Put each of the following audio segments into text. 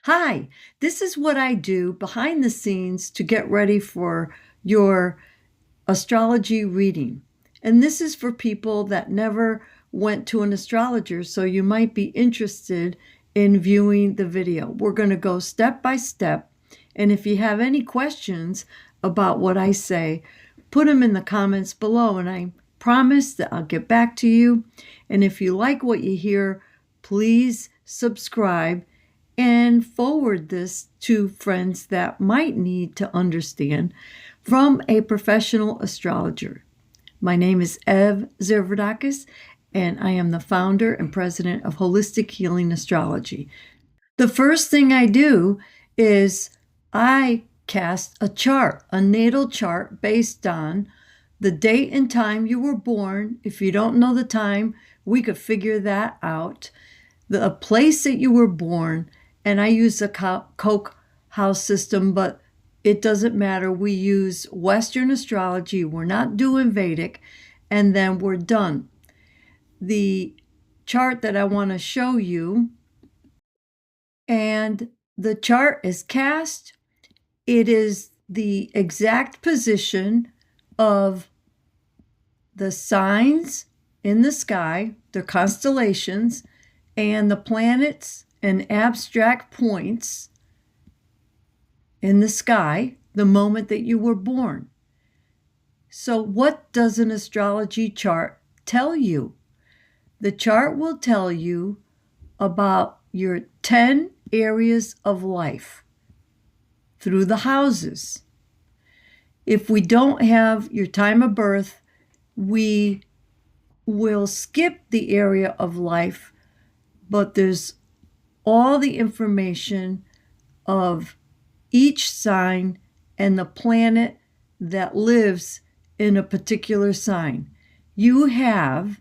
Hi, this is what I do behind the scenes to get ready for your astrology reading. And this is for people that never went to an astrologer, so you might be interested in viewing the video. We're going to go step by step. And if you have any questions about what I say, put them in the comments below, and I promise that I'll get back to you. And if you like what you hear, please subscribe and forward this to friends that might need to understand from a professional astrologer. My name is Zervoudakis, and I am the founder and president of Holistic Healing Astrology. The first thing I do is I cast a chart, a natal chart based on the date and time you were born. If you don't know the time, we could figure that out. The place that you were born, and I use the Koch house system, but it doesn't matter. We use Western astrology. We're not doing Vedic, and then we're done. The chart that I want to show you, and the chart is cast. It is the exact position of the signs in the sky, the constellations, and the planets and abstract points in the sky the moment that you were born. So what does an astrology chart tell you? The chart will tell you about your 10 areas of life through the houses. If we don't have your time of birth, we will skip the area of life, but there's all the information of each sign and the planet that lives in a particular sign. You have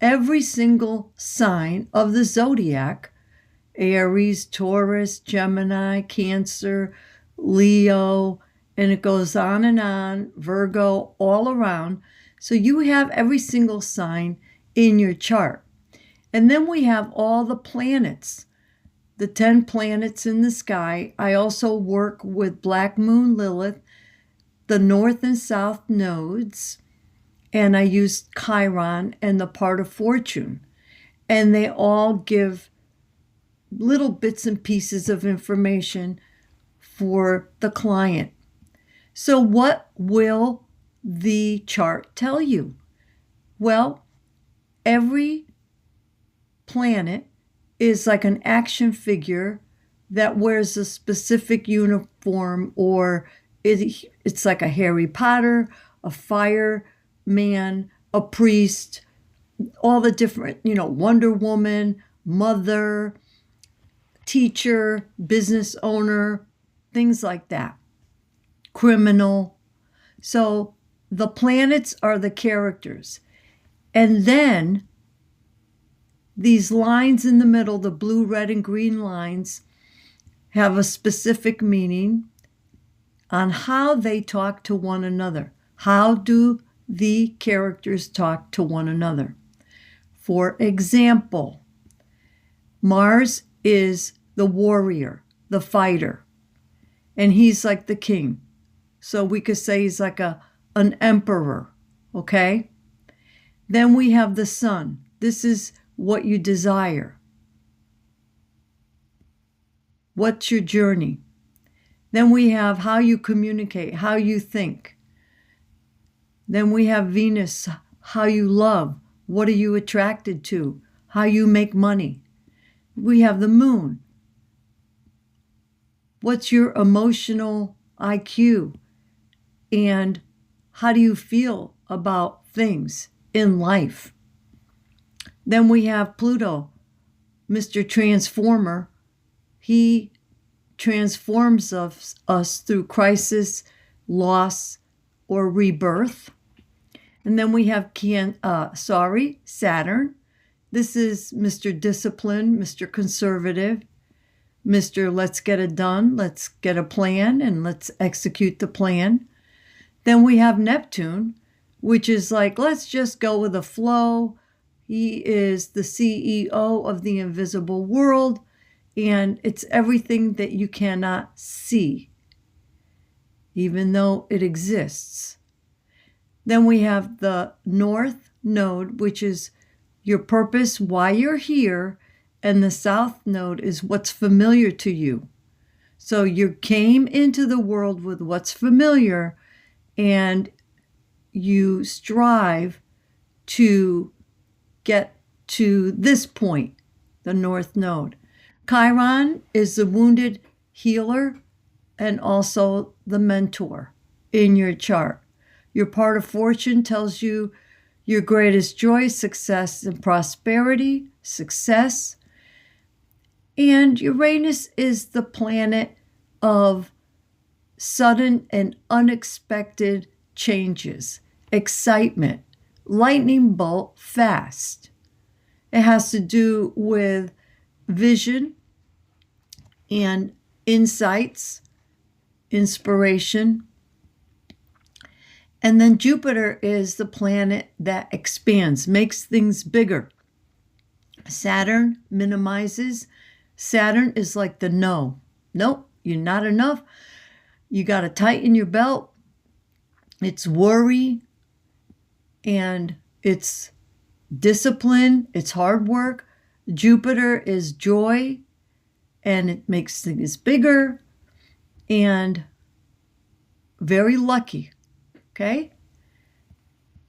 every single sign of the zodiac: Aries, Taurus, Gemini, Cancer, Leo, and it goes on, Virgo, all around. So you have every single sign in your chart. And then we have all the planets, the 10 planets in the sky. I also work with Black Moon Lilith, the North and South nodes, and I use Chiron and the part of fortune. And they all give little bits and pieces of information for the client. So what will the chart tell you? Well, every planet is like an action figure that wears a specific uniform, or it's like a Harry Potter, a fireman, a priest, all the different, Wonder Woman, mother, teacher, business owner, things like that, criminal. So the planets are the characters. And then these lines in the middle, the blue, red, and green lines, have a specific meaning on how they talk to one another. How do the characters talk to one another? For example, Mars is the warrior, the fighter, and he's like the king. So we could say he's like an emperor, okay? Then we have the sun. This is what you desire. What's your journey? Then we have how you communicate, how you think. Then we have Venus, how you love, what are you attracted to, how you make money. We have the moon. What's your emotional IQ? And how do you feel about things in life? Then we have Pluto, Mr. Transformer. He transforms us through crisis, loss, or rebirth. And then we have Saturn. This is Mr. Discipline, Mr. Conservative, Mr. Let's get it done, let's get a plan, and let's execute the plan. Then we have Neptune, which is like, let's just go with the flow. He is the CEO of the invisible world, and it's everything that you cannot see, even though it exists. Then we have the North Node, which is your purpose, why you're here, and the South Node is what's familiar to you. So you came into the world with what's familiar, and you strive to get to this point, the North Node. Chiron is the wounded healer and also the mentor in your chart. Your part of fortune tells you your greatest joy, success, and prosperity, success. And Uranus is the planet of sudden and unexpected changes, excitement, lightning bolt fast. It has to do with vision and insights, inspiration. And then Jupiter is the planet that expands, makes things bigger. Saturn minimizes. Saturn is like the no. Nope, you're not enough. You got to tighten your belt. It's worry and it's discipline. It's hard work. Jupiter is joy and it makes things bigger and very lucky. Okay?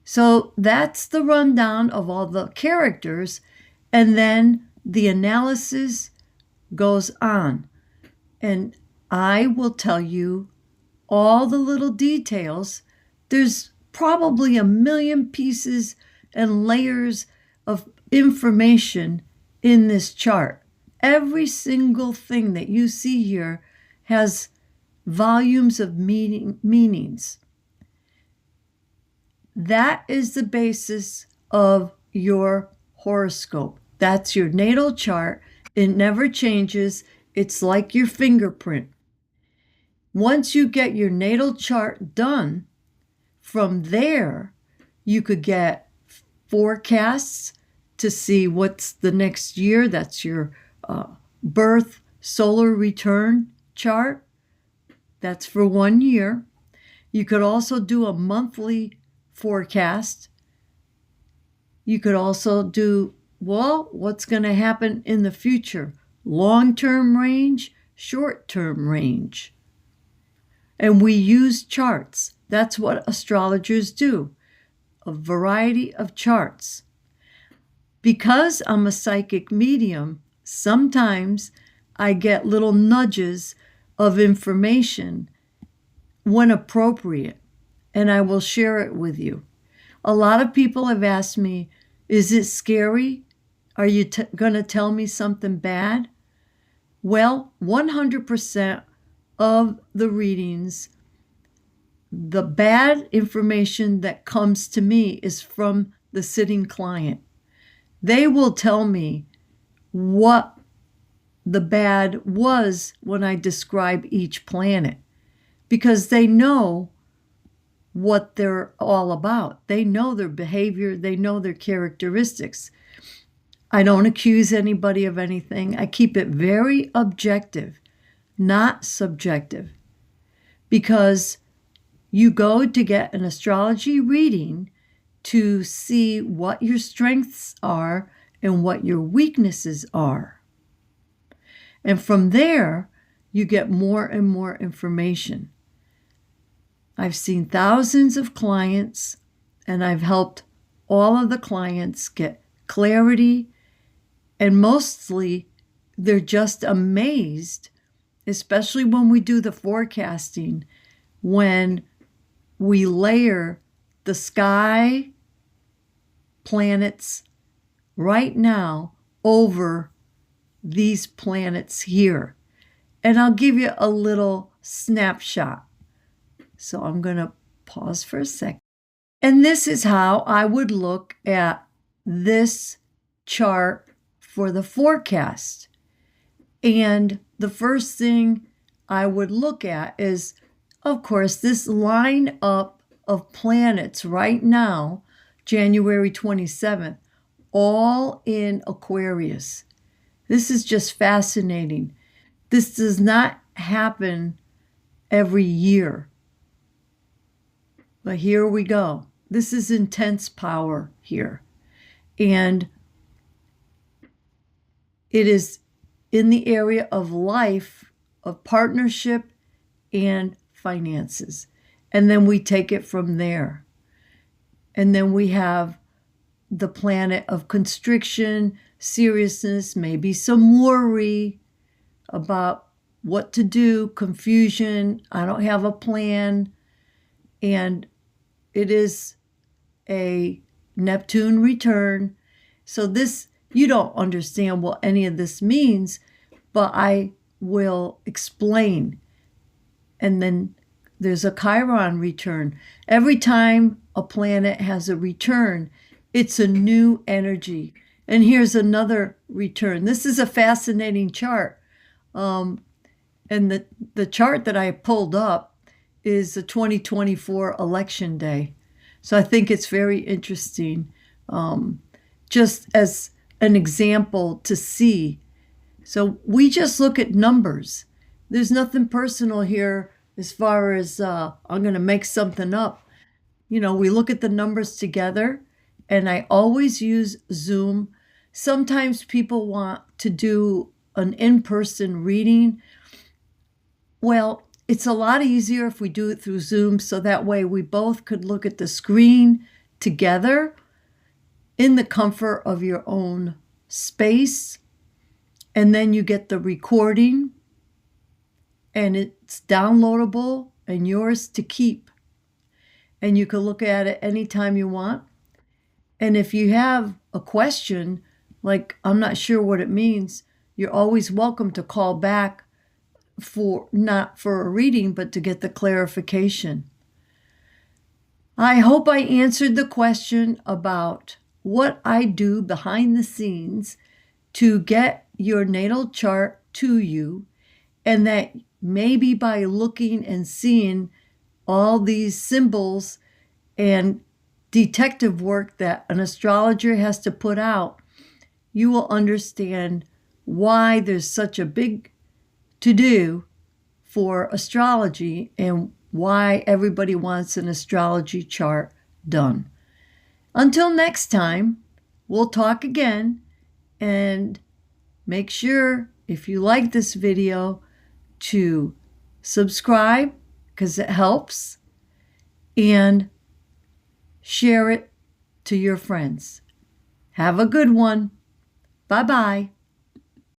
So that's the rundown of all the characters. And then the analysis goes on. And I will tell you all the little details. There's probably a million pieces and layers of information in this chart. Every single thing that you see here has volumes of meanings. That is the basis of your horoscope. That's your natal chart. It never changes. It's like your fingerprint. Once you get your natal chart done, from there, you could get forecasts to see what's the next year. That's your birth solar return chart. That's for 1 year. You could also do a monthly forecast. You could also do, well, what's going to happen in the future? Long-term range, short-term range. And we use charts. That's what astrologers do, a variety of charts. Because I'm a psychic medium, sometimes I get little nudges of information when appropriate, and I will share it with you. A lot of people have asked me, is it scary? Are you going to tell me something bad? Well, 100% of the readings, the bad information that comes to me is from the sitting client. They will tell me what the bad was when I describe each planet, because they know what they're all about. They know their behavior. They know their characteristics. I don't accuse anybody of anything. I keep it very objective, not subjective, because you go to get an astrology reading to see what your strengths are and what your weaknesses are. And from there, you get more and more information. I've seen thousands of clients, and I've helped all of the clients get clarity, and mostly they're just amazed, especially when we do the forecasting, when we layer the sky planets right now over these planets here. And I'll give you a little snapshot. So I'm going to pause for a second. And this is how I would look at this chart for the forecast. And the first thing I would look at is, of course, this line up of planets right now, January 27th, all in Aquarius. This is just fascinating. This does not happen every year. But here we go. This is intense power here. And it is in the area of life, of partnership, and finances. And then we take it from there. And then we have the planet of constriction, seriousness, maybe some worry about what to do, confusion, I don't have a plan. And it is a Neptune return. So this, you don't understand what any of this means, but I will explain. And then there's a Chiron return. Every time a planet has a return, it's a new energy. And here's another return. This is a fascinating chart. And the chart that I pulled up is the 2024 election day. So I think it's very interesting, just as an example to see. So we just look at numbers. There's nothing personal here as far as I'm going to make something up. We look at the numbers together, and I always use Zoom. Sometimes people want to do an in-person reading. Well, it's a lot easier if we do it through Zoom, so that way we both could look at the screen together in the comfort of your own space. And then you get the recording, and it's downloadable and yours to keep. And you can look at it anytime you want. And if you have a question, like I'm not sure what it means, you're always welcome to call back, not for a reading, but to get the clarification. I hope I answered the question about what I do behind the scenes to get your natal chart to you, and that maybe by looking and seeing all these symbols and detective work that an astrologer has to put out, you will understand why there's such a big to-do for astrology and why everybody wants an astrology chart done. Until next time, we'll talk again, and make sure, if you like this video, to subscribe, because it helps, and share it to your friends. Have a good one. Bye-bye.